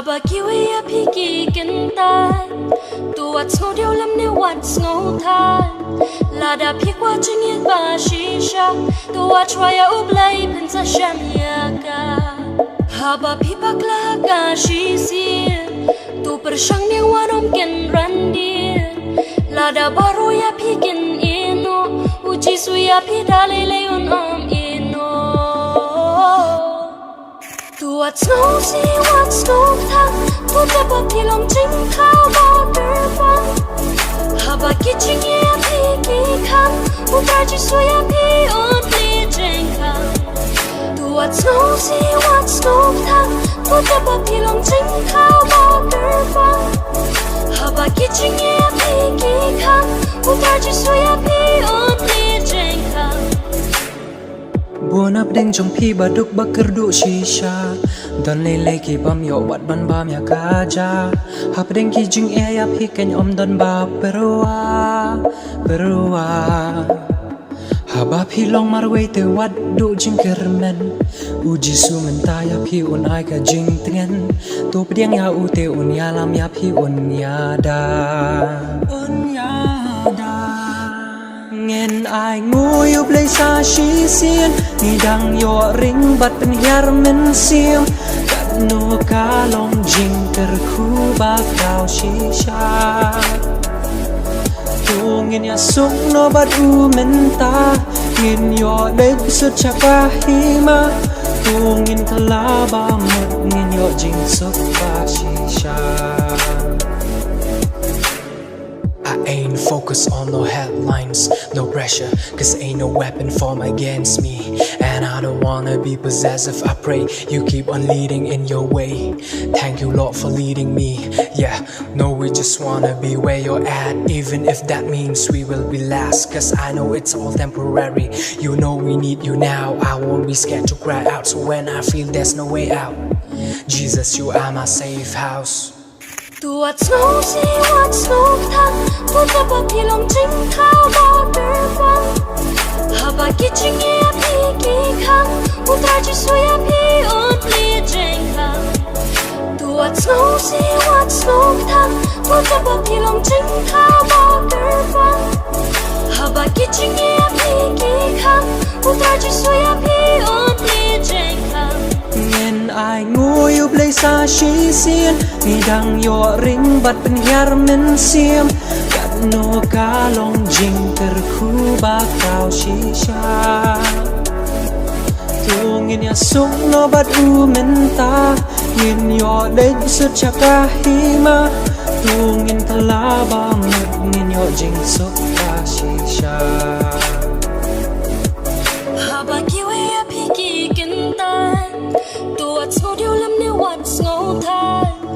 Haba kiwi ya piki kintai tu what's no deal lam ne what's no time la da pikwa chingin ba shisha tu watch ya blei pensa shamyaka haba pipa klaga shisi tu pershang ne wanom ken randi la da baru ya pikin ino uji su ya pidale leon ino tu what's no see what's no thang tu tapa pilom ching khao ba kerpang haba kiching ya piki khang utarji su ya pi only jeng khang tu what's no see what's no thang tu tapa pilom ching khao ba kerpang haba kiching ya piki khang utarji su ya pi only jeng khang buồn áp đinh trong phi bà đúc bắc cır đủ shisha đơn lê lê kỳ băm yo bắt ban bam ya kaja hap đinh kỳ jing e ya phi keny om đơn ba perua haba phi long mar wei te wat du jing kermen uji su menta ya phi un ai ka jing tingen tu pdiang ya u te un ya lam ya phi un ya da ngin ai ngui u blei shashi xiên ni dang yo ring bat pen hiar men xiêm kat nu ka long jing ter khu ba cao shisha tu ngin ya sung no bat u men ta ngin yo dek sut chaka hima tu ngin kala ba mut ngin yo jing suk ba shisha. I ain't focused on no headlines, no pressure, cause ain't no weapon formed against me. And I don't wanna be possessive, I pray you keep on leading in your way. Thank you Lord for leading me. Yeah, no, we just wanna be where you're at, even if that means we will be last. Cause I know it's all temporary, you know we need you now. I won't be scared to cry out, so when I feel there's no way out, Jesus, you are my safe house. Tu what's no see what's no thang tu tapa pilom ching khao ba kerpang haba kiching ya piki khang utarji su ya pi only jeng khang tu what's no see what's no thang tu tapa pilom ching khao ba kerpang haba kiching ya piki khang utarji su ya pi only jeng khang ngin ai ngui u blei shashi xiên ni dang yo ring bat pen hiar men xiêm kat nu ka long jing ter khu ba cao shisha tu ngin ya sung no bat u men ta ngin yo dek sut chaka hima tu ngin kala ba mut ngin yo jing suk ba shisha.